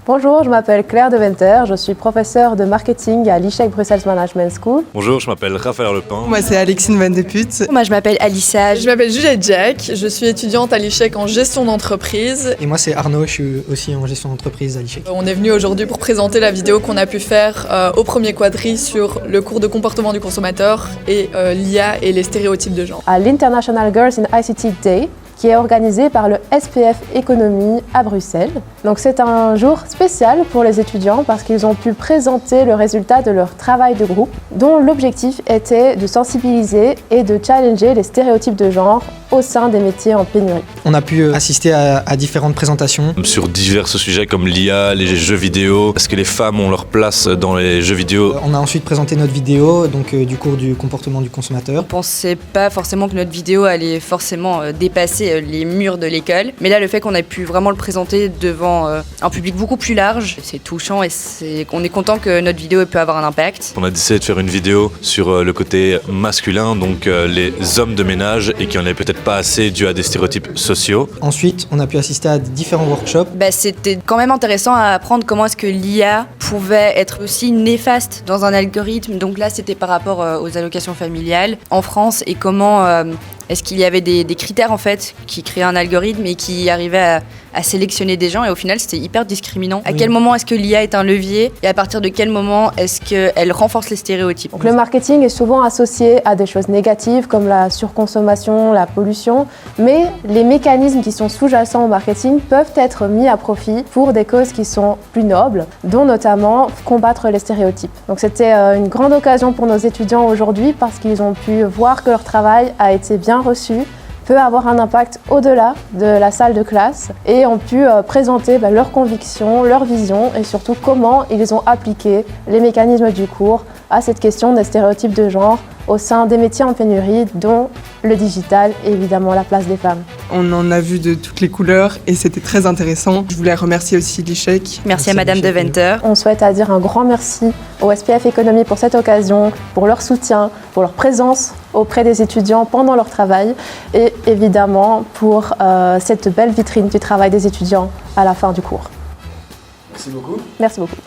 Bonjour, je m'appelle Claire Deventer, je suis professeure de marketing à l'ICHEC Brussels Management School. Bonjour, je m'appelle Raphaël Lepin. Moi, c'est Alexine Van de Put. Moi, je m'appelle Alissa. Je m'appelle Juliette Jack, je suis étudiante à l'ICHEC en gestion d'entreprise. Et moi, c'est Arnaud, je suis aussi en gestion d'entreprise à l'ICHEC. On est venu aujourd'hui pour présenter la vidéo qu'on a pu faire au premier quadri sur le cours de comportement du consommateur et l'IA et les stéréotypes de genre. À l'International Girls in ICT Day, qui est organisé par le SPF Économie à Bruxelles. Donc c'est un jour spécial pour les étudiants parce qu'ils ont pu présenter le résultat de leur travail de groupe, dont l'objectif était de sensibiliser et de challenger les stéréotypes de genre au sein des métiers en pénurie. On a pu assister à différentes présentations. Sur divers sujets comme l'IA, les jeux vidéo, est-ce que les femmes ont leur place dans les jeux vidéo? On a ensuite présenté notre vidéo du cours du comportement du consommateur. On pensait pas forcément que notre vidéo allait forcément dépasser les murs de l'école. Mais là, le fait qu'on ait pu vraiment le présenter devant un public beaucoup plus large, c'est touchant et on est content que notre vidéo ait pu avoir un impact. On a décidé de faire une vidéo sur le côté masculin, donc les hommes de ménage et qui en avaient peut-être pas assez dû à des stéréotypes sociaux. Ensuite, on a pu assister à différents workshops. C'était quand même intéressant à apprendre comment est-ce que l'IA pouvait être aussi néfaste dans un algorithme. Donc là, c'était par rapport aux allocations familiales en France et comment est-ce qu'il y avait des critères en fait qui créaient un algorithme et qui arrivaient à sélectionner des gens et au final c'était hyper discriminant. À quel moment est-ce que l'IA est un levier et à partir de quel moment est-ce qu'elle renforce les stéréotypes? Donc le marketing est souvent associé à des choses négatives comme la surconsommation, la pollution, mais les mécanismes qui sont sous-jacents au marketing peuvent être mis à profit pour des causes qui sont plus nobles, dont notamment combattre les stéréotypes. Donc c'était une grande occasion pour nos étudiants aujourd'hui parce qu'ils ont pu voir que leur travail a été bien reçu, peut avoir un impact au-delà de la salle de classe et ont pu présenter leurs convictions, leurs visions et surtout comment ils ont appliqué les mécanismes du cours à cette question des stéréotypes de genre au sein des métiers en pénurie, dont le digital et évidemment la place des femmes. On en a vu de toutes les couleurs et c'était très intéressant. Je voulais remercier aussi l'ICHEC. Merci à Madame Deventer. On souhaite dire un grand merci au SPF Économie pour cette occasion, pour leur soutien, pour leur présence auprès des étudiants pendant leur travail et évidemment pour cette belle vitrine du travail des étudiants à la fin du cours. Merci beaucoup. Merci beaucoup.